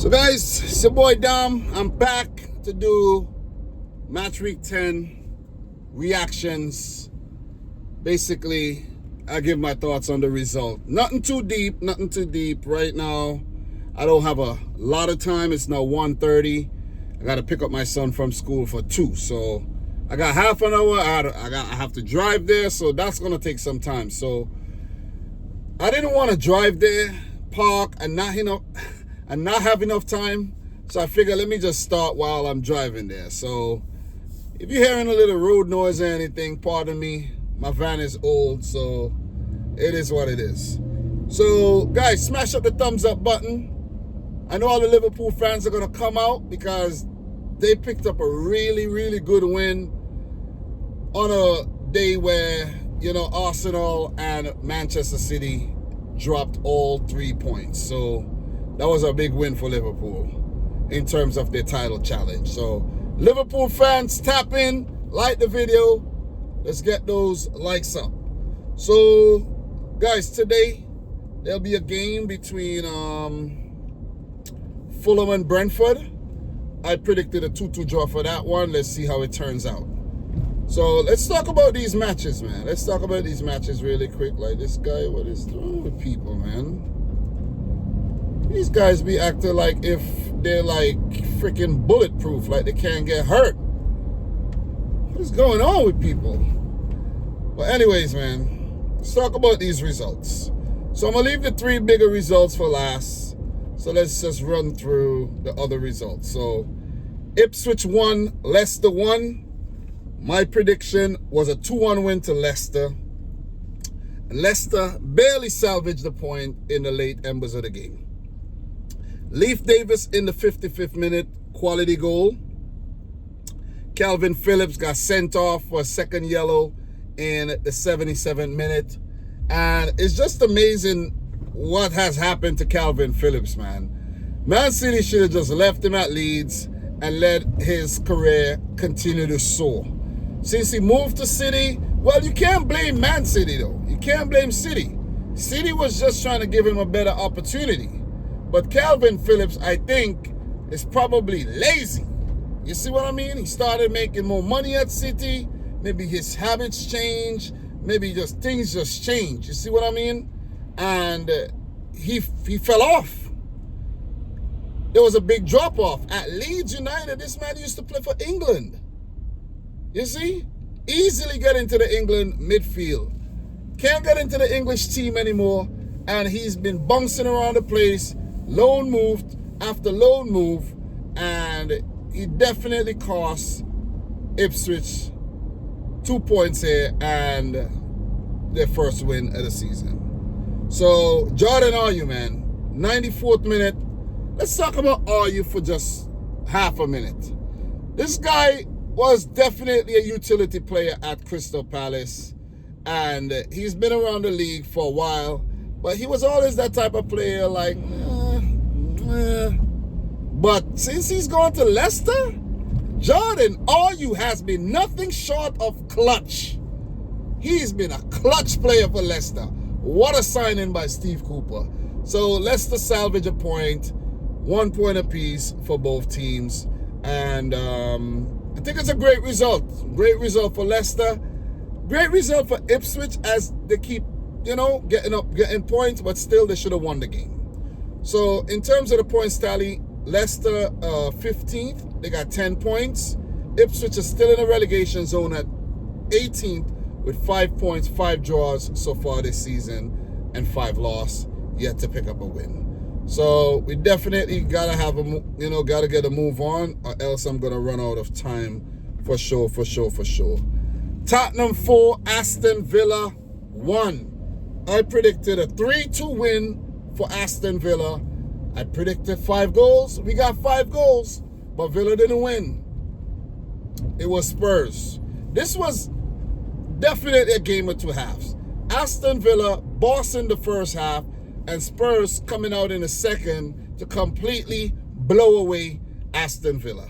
So guys, it's your boy Dom. I'm back to do match week 10 reactions. Basically, I give my thoughts on the result. Nothing too deep right now. I don't have a lot of time. It's now 1:30. I got to pick up my son from school for 2. So I got half an hour. I have to drive there, so that's going to take some time. So I didn't want to drive there, park, and not have enough time. So I figured let me just start while I'm driving there. So if you're hearing a little road noise or anything, pardon me. My van is old, so it is what it is. So guys, smash up the thumbs up button. I know all the Liverpool fans are going to come out because they picked up a really, really good win on a day where, Arsenal and Manchester City dropped all 3 points. So that was a big win for Liverpool in terms of their title challenge. So Liverpool fans, tap in, like the video. Let's get those likes up. So guys, today there'll be a game between Fulham and Brentford. I predicted a 2-2 draw for that one. Let's see how it turns out. So let's talk about these matches, man. Let's talk about these matches really quick. Like, this guy, what is wrong with people, man? These guys be acting like if they're like freaking bulletproof, like they can't get hurt. What is going on with people? But anyways, man, let's talk about these results. So I'm going to leave the 3 bigger results for last. So let's just run through the other results. So Ipswich 1, Leicester 1. My prediction was a 2-1 win to Leicester. Leicester barely salvaged the point in the late embers of the game. Leif Davis in the 55th minute, quality goal. Calvin Phillips got sent off for a second yellow in the 77th minute. And it's just amazing what has happened to Calvin Phillips, man. Man City should have just left him at Leeds and let his career continue to soar. Since he moved to City, well, you can't blame Man City, though. You can't blame City. City was just trying to give him a better opportunity. But Calvin Phillips, I think, is probably lazy. You see what I mean? He started making more money at City. Maybe his habits change. Maybe just things just change. You see what I mean? And he fell off. There was a big drop-off. At Leeds United, this man used to play for England. You see? Easily get into the England midfield. Can't get into the English team anymore. And he's been bouncing around the place. Loan move after loan move. And he definitely cost Ipswich 2 points here and their first win of the season. So, Jordan Ayew, man. 94th minute. Let's talk about Ayew for just half a minute. This guy was definitely a utility player at Crystal Palace. And he's been around the league for a while. But he was always that type of player like, But since he's gone to Leicester, Jordan Ayew has been nothing short of clutch. He's been a clutch player for Leicester. What a signing by Steve Cooper. So Leicester salvage a point, 1 point apiece for both teams. And I think it's a great result. Great result for Leicester. Great result for Ipswich as they keep, getting points, but still they should have won the game. So in terms of the points tally, Leicester 15th, they got 10 points. Ipswich is still in the relegation zone at 18th with 5 points, 5 draws so far this season, and 5 losses, yet to pick up a win. So we definitely gotta have gotta get a move on, or else I'm gonna run out of time for sure. Tottenham 4, Aston Villa 1. I predicted a 3-2 win for Aston Villa. I predicted 5 goals. We got 5 goals, but Villa didn't win. It was Spurs. This was definitely a game of 2 halves. Aston Villa bossing the first half, and Spurs coming out in the second to completely blow away Aston Villa.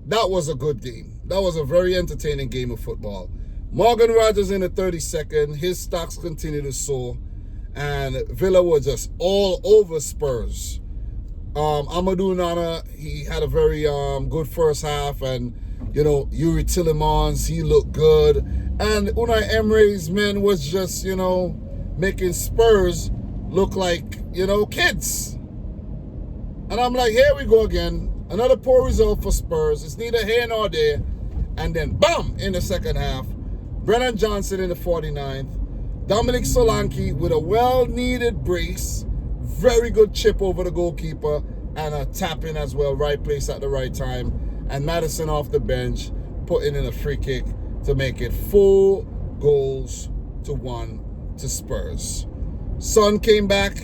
That was a good game. That was a very entertaining game of football. Morgan Rogers in the 32nd, his stocks continue to soar, and Villa were just all over Spurs. Amadou Nana, he had a very good first half, and Yuri Tillemans, he looked good, and Unai Emery's men was just making Spurs look like kids. And I'm like, here we go again, another poor result for Spurs. It's neither here nor there. And then bam, in the second half, Brennan Johnson in the 49th, Dominic Solanke with a well-needed brace, very good chip over the goalkeeper, and a tap in as well, right place at the right time. And Madison off the bench, putting in a free kick to make it 4-1 to Spurs. Son came back,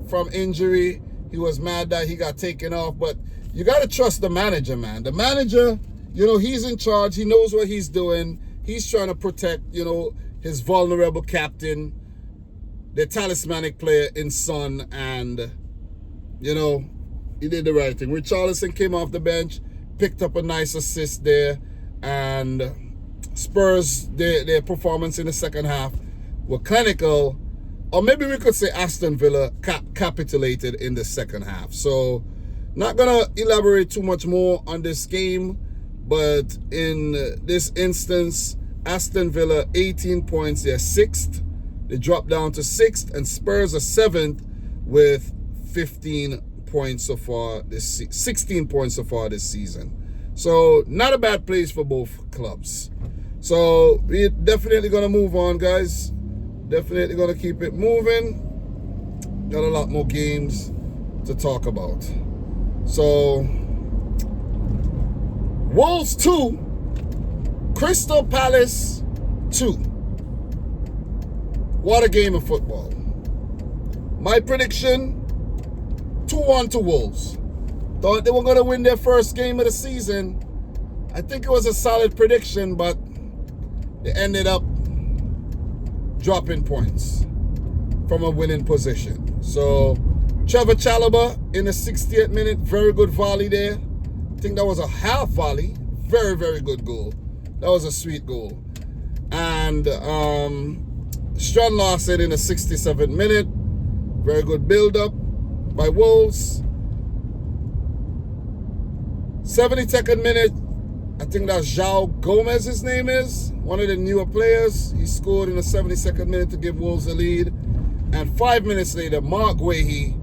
from injury. He was mad that he got taken off, but you got to trust the manager, man. The manager, he's in charge. He knows what he's doing. He's trying to protect, his vulnerable captain, the talismanic player in Son, and, he did the right thing. Richarlison came off the bench, picked up a nice assist there, and Spurs, their performance in the second half were clinical, or maybe we could say Aston Villa capitulated in the second half. So, not going to elaborate too much more on this game, but in this instance, Aston Villa 18 points, they're 6th. They dropped down to 6th, and Spurs are 7th with 15 points so far 16 points so far this season. So not a bad place for both clubs. So we're definitely going to move on, guys. Definitely going to keep it moving. Got a lot more games to talk about. So Wolves 2, Crystal Palace 2. What a game of football. My prediction, 2-1 to Wolves. Thought they were going to win their first game of the season. I think it was a solid prediction, but they ended up dropping points from a winning position. So, Trevor Chalobah in the 60th minute, very good volley there. I think that was a half volley. Very, very good goal. That was a sweet goal. And Strand Larsen in the 67th minute. Very good build-up by Wolves. 72nd minute, I think that's João Gomez, his name is. One of the newer players. He scored in the 72nd minute to give Wolves the lead. And 5 minutes later, Mark Guehi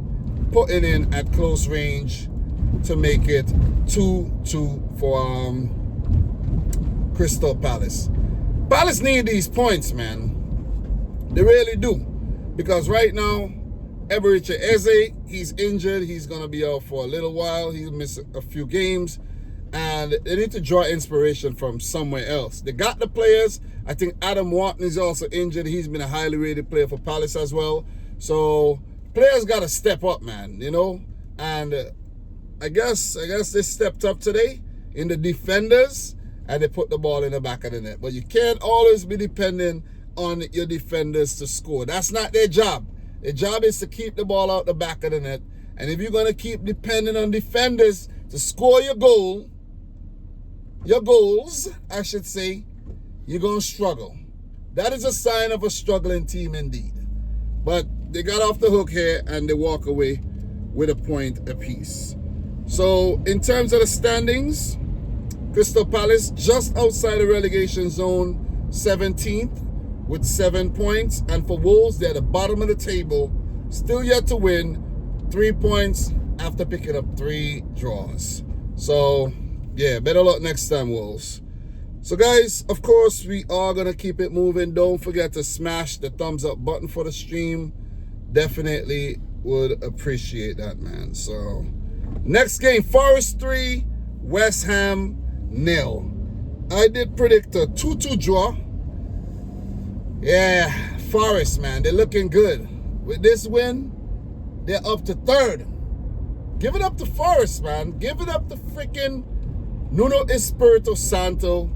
putting in at close range to make it 2-2 for Crystal Palace. Palace need these points, man. They really do. Because right now, Eberechi Eze, he's injured. He's going to be out for a little while. He'll miss a few games. And they need to draw inspiration from somewhere else. They got the players. I think Adam Wharton is also injured. He's been a highly rated player for Palace as well. So players got to step up, man, And I guess they stepped up today in the defenders, and they put the ball in the back of the net. But you can't always be depending on your defenders to score. That's not their job. Their job is to keep the ball out the back of the net. And if you're going to keep depending on defenders to score your goals, I should say, you're going to struggle. That is a sign of a struggling team indeed. But they got off the hook here, and they walk away with a point apiece. So in terms of the standings, Crystal Palace just outside the relegation zone, 17th with 7 points. And for Wolves, they're at the bottom of the table, still yet to win, 3 points after picking up 3 draws. So, yeah, better luck next time, Wolves. So, guys, of course, we are going to keep it moving. Don't forget to smash the thumbs up button for the stream. Definitely would appreciate that, man. So, next game, Forest 3, West Ham 0. I did predict a 2-2 draw. Yeah, Forest, man, they're looking good. With this win, they're up to 3rd. Give it up to Forest, man. Give it up to freaking Nuno Espirito Santo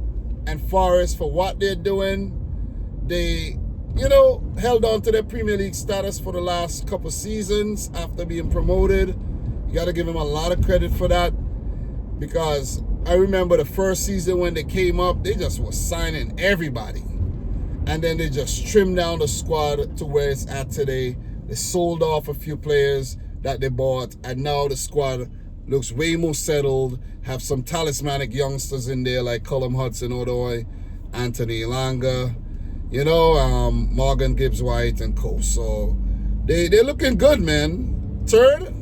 and Forest for what they're doing. They, held on to their Premier League status for the last couple seasons after being promoted. You got to give them a lot of credit for that, because I remember the first season when they came up, they just were signing everybody. And then they just trimmed down the squad to where it's at today. They sold off a few players, that they bought, and now the squad looks way more settled. Have some talismanic youngsters in there like Cullum Hudson-Odoi, Anthony Elanga, Morgan Gibbs-White and co. So they're looking good, man. Third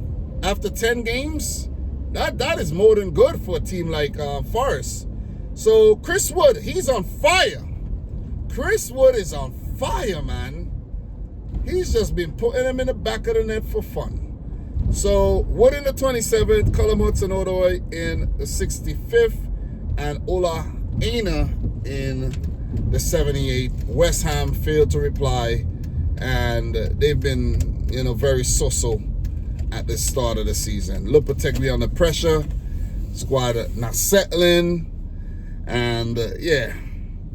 after 10 games, that is more than good for a team like Forest. So Chris Wood, he's on fire. Chris Wood is on fire, man. He's just been putting them in the back of the net for fun. So Wood in the 27th, Cullum Hudson-Odoi in the 65th, and Ola Aina in the 78th. West Ham failed to reply, and they've been, very so-so at the start of the season. Lopetegui under pressure, squad not settling, and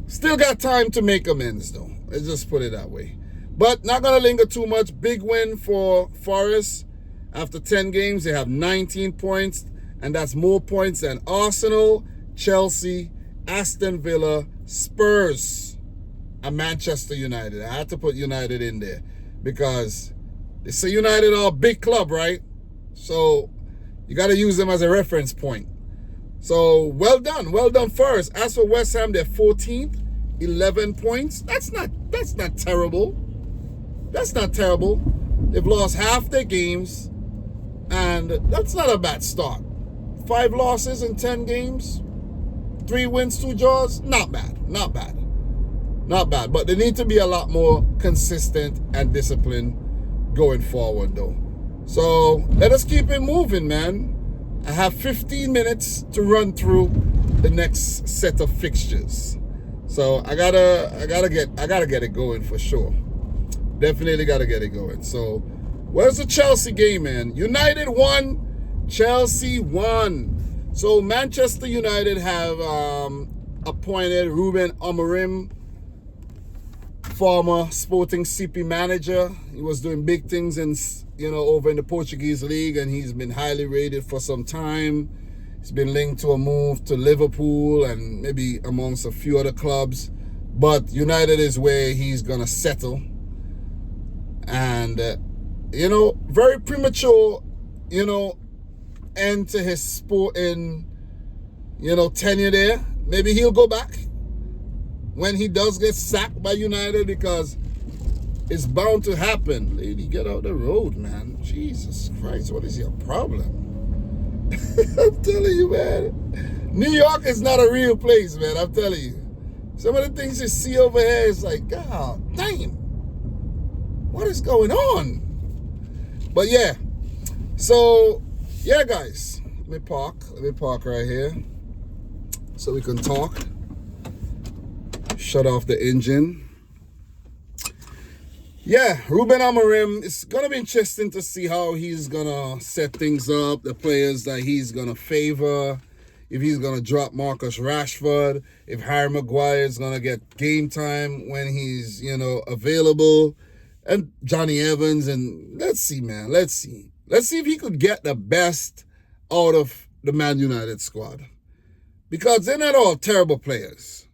still got time to make amends though. Let's just put it that way. But not gonna linger too much. Big win for Forest. After 10 games, they have 19 points, and that's more points than Arsenal, Chelsea, Aston Villa, Spurs, and Manchester United. I had to put United in there because they say United are a big club, right? So you got to use them as a reference point. So well done Forest. As for West Ham, they're 14th, 11 points. That's not terrible. That's not terrible. They've lost half their games, and that's not a bad start. 5 losses in 10 games, 3 wins, 2 draws. Not bad. But they need to be a lot more consistent and disciplined going forward, though. So let us keep it moving, man. I have 15 minutes to run through the next set of fixtures. So I gotta get it going for sure. Definitely gotta get it going. So where's the Chelsea game, man? United won, Chelsea won. So Manchester United have appointed Ruben Amorim, former Sporting CP manager. He was doing big things over in the Portuguese league, and he's been highly rated for some time. He's been linked to a move to Liverpool and maybe amongst a few other clubs, but United is where he's gonna settle. And very premature, end to his sporting, tenure there. Maybe he'll go back when he does get sacked by United, because it's bound to happen. Lady, get out the road, man. Jesus Christ, what is your problem? I'm telling you, man. New York is not a real place, man. I'm telling you. Some of the things you see over here is like, God damn. What is going on? But yeah. So, yeah, guys. Let me park right here so we can talk. Shut off the engine. Yeah, Ruben Amorim, it's going to be interesting to see how he's going to set things up, the players that he's going to favor, if he's going to drop Marcus Rashford, if Harry Maguire is going to get game time when he's, available, and Johnny Evans, and let's see, man, let's see. Let's see if he could get the best out of the Man United squad. Because they're not all terrible players.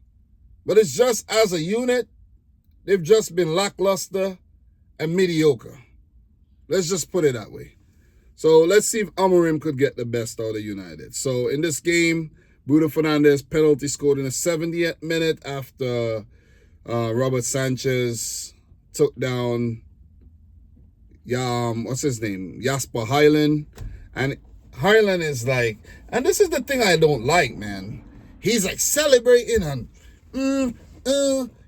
But it's just as a unit, they've just been lackluster and mediocre. Let's just put it that way. So let's see if Amorim could get the best out of United. So in this game, Bruno Fernandes penalty scored in the 70th minute after Robert Sanchez took down, what's his name? Jasper Hyland. And Hyland is like, and this is the thing I don't like, man. He's like celebrating and,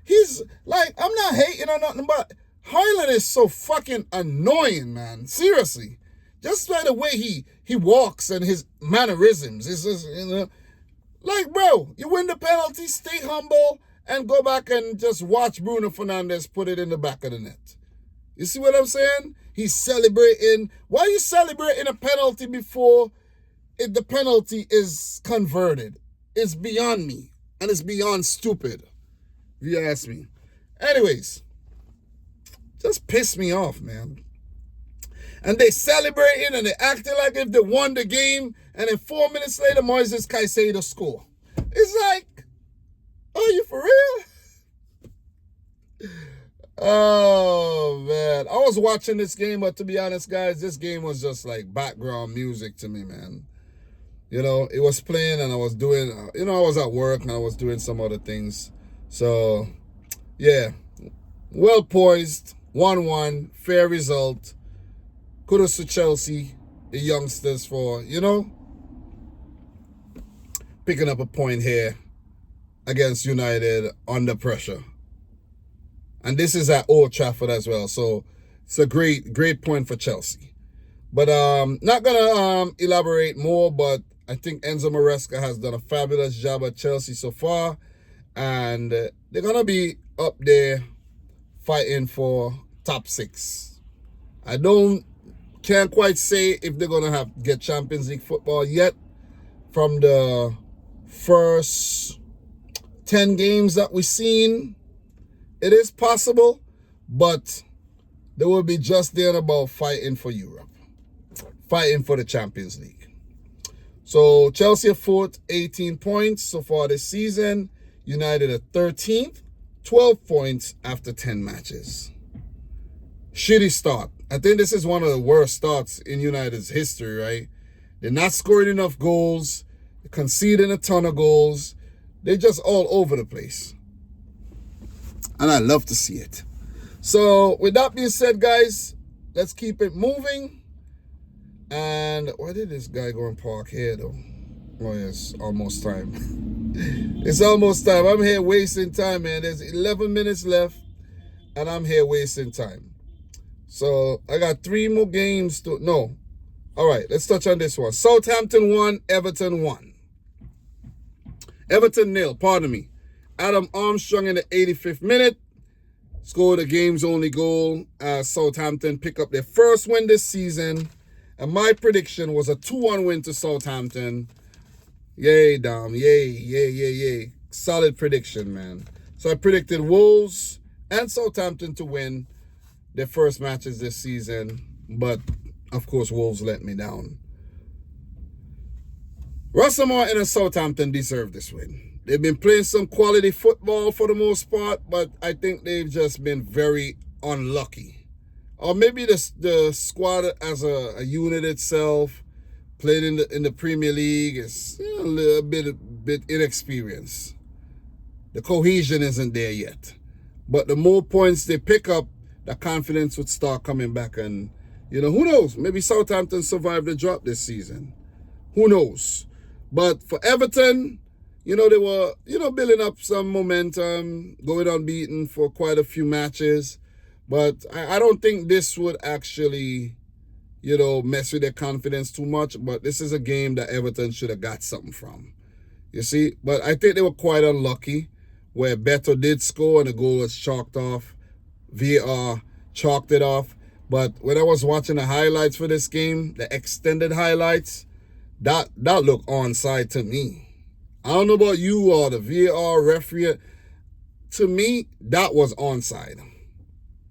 he's like, I'm not hating or nothing, but Hyland is so fucking annoying, man. Seriously. Just by the way he walks and his mannerisms. It's just, like, bro, you win the penalty, stay humble, and go back and just watch Bruno Fernandes put it in the back of the net. You see what I'm saying? He's celebrating. Why are you celebrating a penalty before the penalty is converted? It's beyond me. And it's beyond stupid, if you ask me. Anyways, just piss me off, man. And they celebrating and they acting like if they won the game, and then 4 minutes later, Moises Caicedo score. It's like, are you for real? Oh, man. I was watching this game, but to be honest, guys, this game was just like background music to me, man. You know, it was playing and I was doing, I was at work and I was doing some other things. So, yeah, well poised, 1-1, fair result. Kudos to Chelsea, the youngsters for, picking up a point here against United under pressure. And this is at Old Trafford as well. So it's a great point for Chelsea. But not going to elaborate more, but I think Enzo Maresca has done a fabulous job at Chelsea so far. And they're going to be up there fighting for top 6. I can't quite say if they're going to get Champions League football yet from the first 10 games that we've seen. It is possible, but they will be just there about fighting for Europe, fighting for the Champions League. So Chelsea are 4th, 18 points so far this season. United are 13th, 12 points after 10 matches. Shitty start. I think this is one of the worst starts in United's history, right? They're not scoring enough goals, they're conceding a ton of goals. They're just all over the place. And I love to see it. So with that being said, guys, let's keep it moving. And why did this guy go and park here, though? Oh, yes, almost time. It's almost time. I'm here wasting time, man. There's 11 minutes left, and I'm here wasting time. So I got 3 more games to... No. All right, let's touch on this one. Southampton 1, Everton 1. Everton 0, pardon me. Adam Armstrong in the 85th minute scored a game's only goal as Southampton pick up their first win this season. And my prediction was a 2-1 win to Southampton. Yay, Dom. Yay. Solid prediction, man. So I predicted Wolves and Southampton to win their first matches this season. But, of course, Wolves let me down. Russell Martin and Southampton deserve this win. They've been playing some quality football for the most part, but I think they've just been very unlucky. Or maybe the squad as a unit itself, played in the Premier League, is a little bit inexperienced. The cohesion isn't there yet. But the more points they pick up, the confidence would start coming back. And, who knows? Maybe Southampton survived the drop this season. Who knows? But for Everton... they were, building up some momentum, going unbeaten for quite a few matches. But I don't think this would actually, mess with their confidence too much. But this is a game that Everton should have got something from. You see? But I think they were quite unlucky where Beto did score and the goal was chalked off. VAR chalked it off. But when I was watching the highlights for this game, the extended highlights, that looked onside to me. I don't know about you or the VAR referee. To me, that was onside.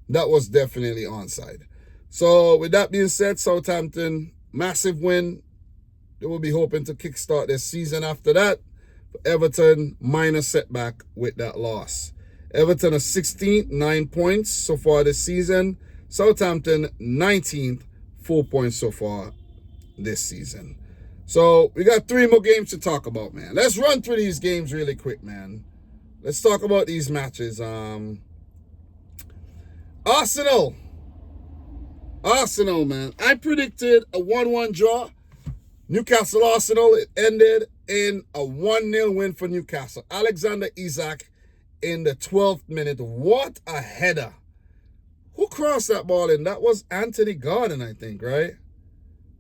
That was definitely onside. So with that being said, Southampton, massive win. They will be hoping to kickstart their season after that. Everton, minor setback with that loss. Everton are 16th, 9 points so far this season. Southampton, 19th, 4 points so far this season. So we got 3 more games to talk about, man. Let's run through these games really quick, man. Let's talk about these matches. Arsenal, man. I predicted a 1-1 draw. Newcastle, Arsenal. It ended in a 1-0 win for Newcastle. Alexander Isak in the 12th minute. What a header. Who crossed that ball in? That was Anthony Gordon, I think, right?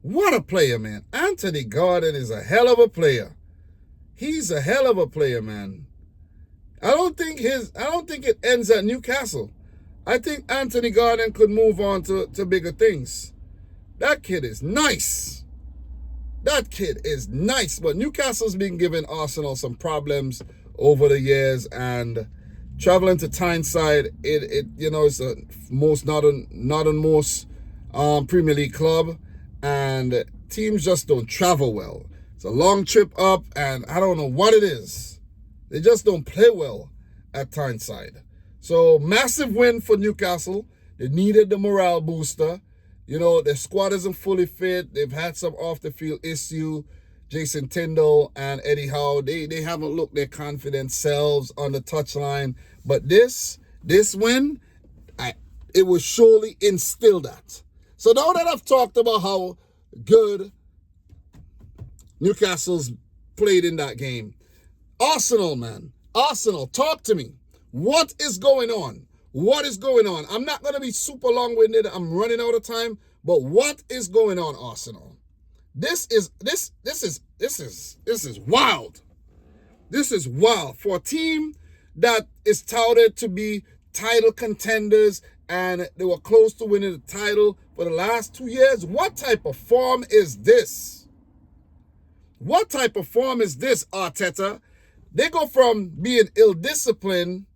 What a player, man. Anthony Gordon is a hell of a player. He's a hell of a player, man. I don't think it ends at Newcastle. I think Anthony Gordon could move on to bigger things. That kid is nice. That kid is nice. But Newcastle's been giving Arsenal some problems over the years, and traveling to Tyneside, it's the most northernmost Premier League club. And teams just don't travel well. It's a long trip up, and I don't know what it is. They just don't play well at Tyneside. So massive win for Newcastle. They needed the morale booster. You know, their squad isn't fully fit. They've had some off the field issue. Jason Tyndall and Eddie Howe, they haven't looked their confident selves on the touchline. But this win, it will surely instill that. So now that I've talked about how good Newcastle's played in that game, Arsenal, man. Arsenal, talk to me. What is going on? What is going on? I'm not going to be super long-winded. I'm running out of time. But what is going on, Arsenal? This is wild. This is wild for a team that is touted to be title contenders, and they were close to winning the title for the last 2 years. What type of form is this? What type of form is this, Arteta? They go from being ill-disciplined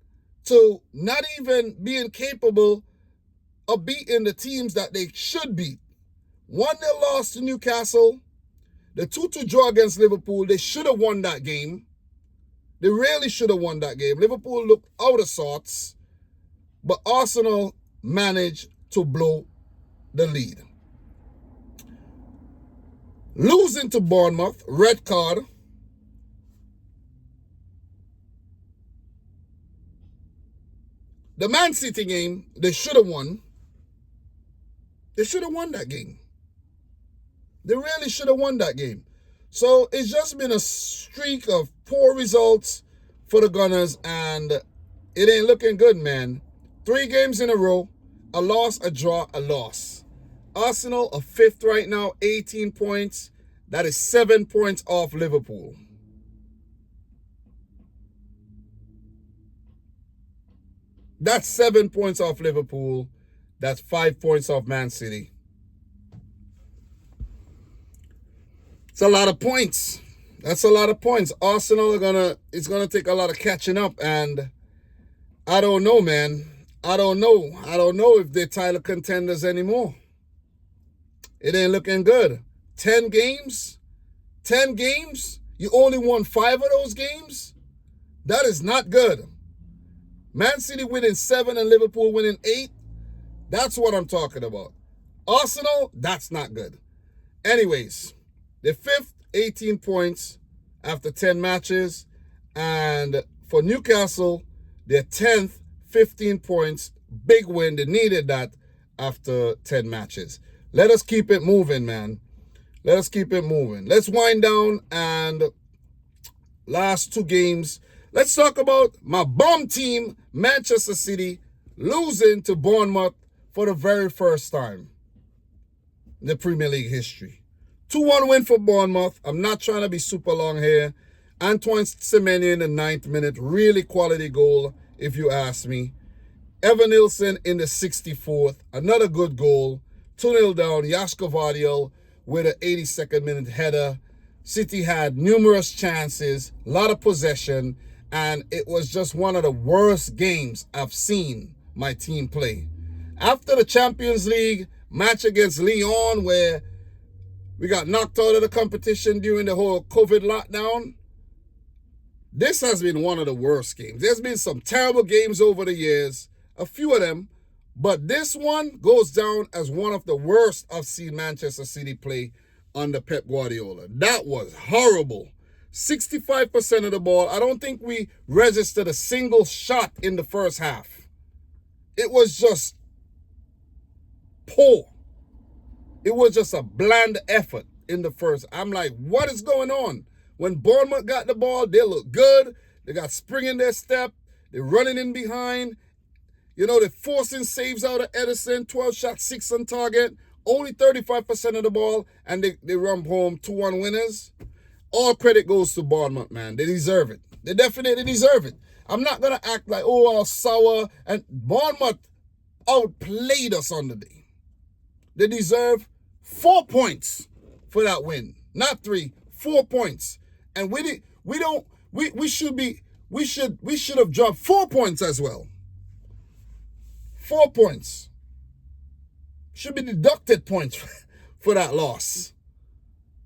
to not even being capable of beating the teams that they should beat. 1-0 loss to Newcastle. The 2-2 draw against Liverpool. They should have won that game. They really should have won that game. Liverpool looked out of sorts, but Arsenal managed to blow the lead. Losing to Bournemouth, red card. The Man City game, they should have won. They should have won that game. They really should have won that game. So it's just been a streak of poor results for the Gunners, and it ain't looking good, man. 3 games in a row, a loss, a draw, a loss. Arsenal are 5th right now, 18 points. That is 7 points off Liverpool. That's 7 points off Liverpool. That's 5 points off Man City. It's a lot of points. That's a lot of points. Arsenal it's gonna take a lot of catching up, and I don't know, man. I don't know if they're title contenders anymore. It ain't looking good. 10 games? 10 games? You only won 5 of those games? That is not good. Man City winning 7 and Liverpool winning 8? That's what I'm talking about. Arsenal, that's not good. Anyways, they're 5th, 18 points after 10 matches. And for Newcastle, they're 10th, 15 points. Big win. They needed that after 10 matches. Let us keep it moving, man. Let us keep it moving. Let's wind down, and last 2 games. Let's talk about my bum team, Manchester City, losing to Bournemouth for the very first time in the Premier League history. 2-1 win for Bournemouth. I'm not trying to be super long here. Antoine Semenyo in the 9th minute. Really quality goal, if you ask me. Evan Nilsson in the 64th. Another good goal. 2-0 down. Jasko Vardiol with an 82nd minute header. City had numerous chances, a lot of possession, and it was just one of the worst games I've seen my team play. After the Champions League match against Lyon, where we got knocked out of the competition during the whole COVID lockdown, this has been one of the worst games. There's been some terrible games over the years, a few of them, but this one goes down as one of the worst I've seen Manchester City play under Pep Guardiola. That was horrible. 65% of the ball. I don't think we registered a single shot in the first half. It was just poor. It was just a bland effort in the first. I'm like, what is going on? When Bournemouth got the ball, they look good. They got spring in their step. They're running in behind. You know, they're forcing saves out of Edison. 12 shots, 6 on target. Only 35% of the ball, and they run home 2-1 winners. All credit goes to Bournemouth, man. They deserve it. They definitely deserve it. I'm not going to act like, oh, all sour. And Bournemouth outplayed us on the day. They deserve 4 points for that win. Not 3, 4 points. And we should have dropped 4 points as well. 4 points. Should be deducted points for that loss.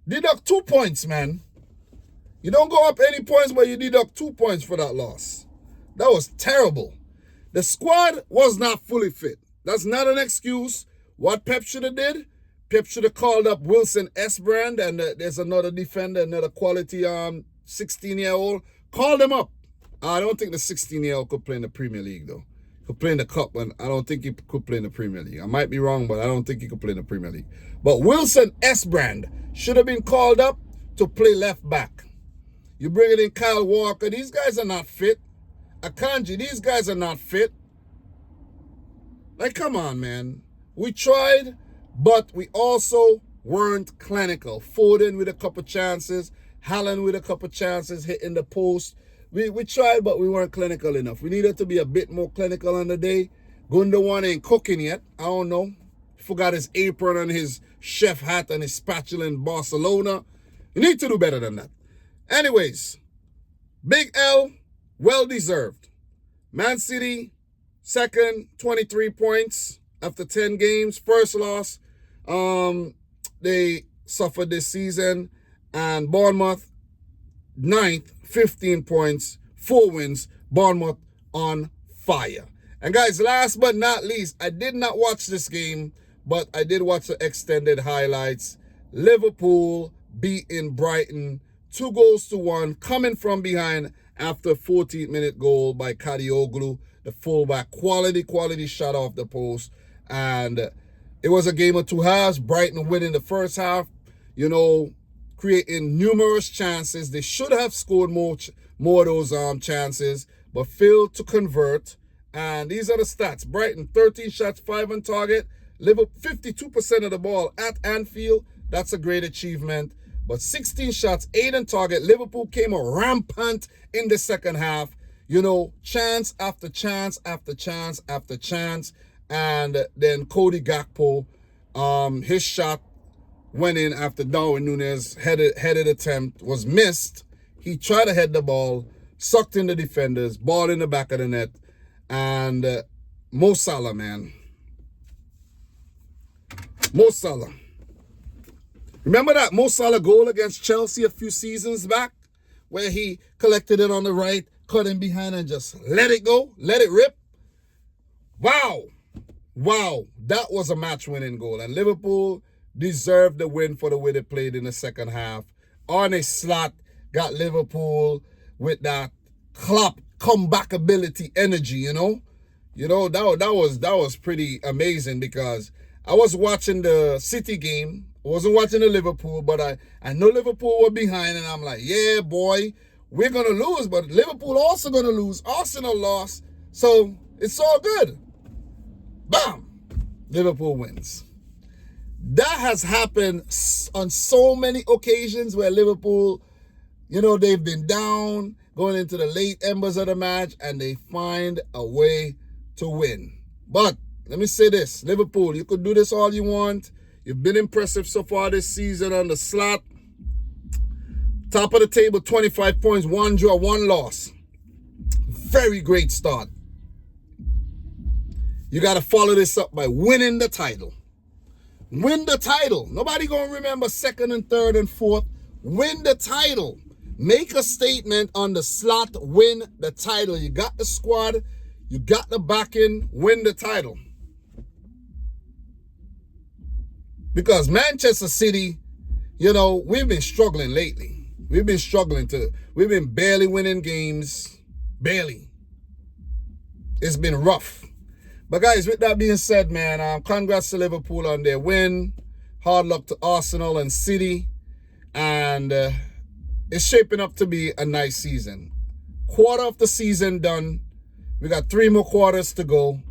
Deduct 2 points, man. You don't go up any points, but you deduct 2 points for that loss. That was terrible. The squad was not fully fit. That's not an excuse. What Pep should have did, Pep should have called up Wilson S. Brand, and there's another defender, another quality 16-year-old. Call them up. I don't think the 16-year-old could play in the Premier League, though. He could play in the Cup, but I don't think he could play in the Premier League. I might be wrong, but I don't think he could play in the Premier League. But Wilson S. Brand should have been called up to play left back. You bring it in Kyle Walker. These guys are not fit. Akanji, these guys are not fit. Like, come on, man. We tried, but we also weren't clinical. Foden with a couple chances. Haaland with a couple chances hitting the post. We tried, but we weren't clinical enough. We needed to be a bit more clinical on the day. Gundogan ain't cooking yet. I don't know. Forgot his apron and his chef hat and his spatula in Barcelona. You need to do better than that. Anyways, Big L, well-deserved. Man City, second, 23 points after 10 games. First loss they suffered this season. And Bournemouth, ninth, 15 points, 4 wins. Bournemouth on fire. And guys, last but not least, I did not watch this game, but I did watch the extended highlights. Liverpool beating Brighton 2-1, coming from behind after a 14th-minute goal by Kadioglu, the fullback. Quality shot off the post. And it was a game of two halves. Brighton winning the first half, creating numerous chances. They should have scored more of those chances, but failed to convert. And these are the stats. Brighton, 13 shots, 5 on target. Liverpool, 52% of the ball at Anfield. That's a great achievement. But 16 shots, 8 on target. Liverpool came rampant in the second half. Chance after chance after chance after chance. And then Cody Gakpo, his shot went in after Darwin Núñez headed attempt was missed. He tried to head the ball, sucked in the defenders, ball in the back of the net. And Mo Salah, man. Mo Salah. Remember that Mo Salah goal against Chelsea a few seasons back where he collected it on the right, cut in behind and just let it go, let it rip? Wow, that was a match-winning goal. And Liverpool deserved the win for the way they played in the second half. Arne Slot got Liverpool with that comebackability energy, that was pretty amazing because I was watching the City game. I wasn't watching the Liverpool, but I know Liverpool were behind, and I'm like, yeah, boy, we're going to lose, but Liverpool also going to lose. Arsenal lost, so it's all good. Bam! Liverpool wins. That has happened on so many occasions where Liverpool, they've been down, going into the late embers of the match, and they find a way to win. But let me say this, Liverpool, you could do this all you want. You've been impressive so far this season on the slot. Top of the table, 25 points, 1 draw, 1 loss. Very great start. You got to follow this up by winning the title. Win the title. Nobody going to remember second and third and fourth. Win the title. Make a statement on the slot. Win the title. You got the squad. You got the backing. Win the title. Because Manchester City, we've been struggling lately. We've been barely winning games. Barely. It's been rough. But guys, with that being said, man, congrats to Liverpool on their win. Hard luck to Arsenal and City. And it's shaping up to be a nice season. Quarter of the season done. We got 3 more quarters to go.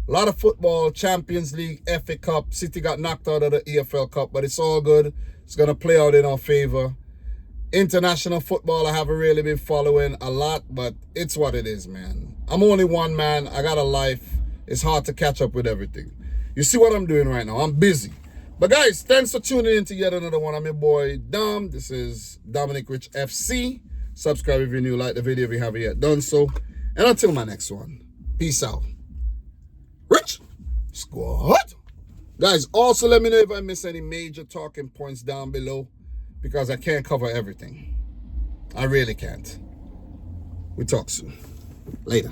A lot of football, Champions League, FA Cup. City got knocked out of the EFL Cup, but it's all good. It's going to play out in our favor. International football, I haven't really been following a lot, but it's what it is, man. I'm only one man. I got a life. It's hard to catch up with everything. You see what I'm doing right now. I'm busy. But guys, thanks for tuning in to yet another one. I'm your boy, Dom. This is Dominic Rich FC. Subscribe if you're new. Like the video if you haven't yet done so. And until my next one, peace out. Rich Squad. Guys, also let me know if I miss any major talking points down below because I can't cover everything. I really can't. We talk soon. Later.